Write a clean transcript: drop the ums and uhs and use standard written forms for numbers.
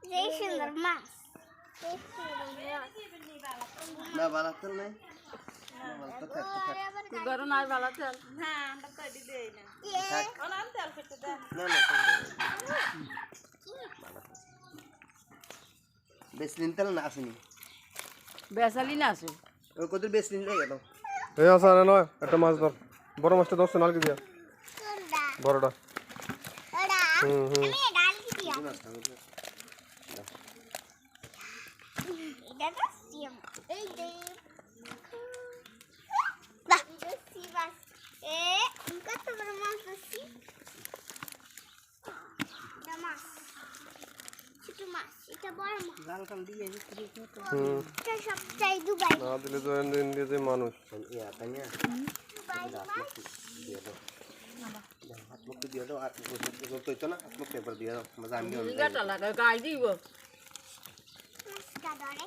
যে সুন্দর মাছ না বালাতেল নাই গরু নাই বালাতেল না আমরা তো এডি দেই না অনাম তেল ফেটে দেন না না বেসলিন তেল না আসেনি বেসালি না আছে ওই কত বেসলিন হয়ে গেল এই আসা না নয় একটা মাছ ধর বড় মাছটা ধরছে নালকে দিয়া বড়টা হুম হুম আমি ডাল কি দিয়া এটা তো সিম এই দে বাহ সি বাস এ কত বড় মাছ আছে এটা মাছ ছোট মাছ এটা বড় মাছ লাল কাল দিয়ে হুম এটা সব চাই দুবাই না দিলে তো এন দিয়ে যে মানুষ ইয়া তানিয়া দুবাই মাছ দিয়ে দাও হাত মুখ দিয়ে দাও আর তো তো না হাত মুখ পেপার দিয়ে দাও মজা আমি গাটা লাগা গাই দিব মাছ কা ধরে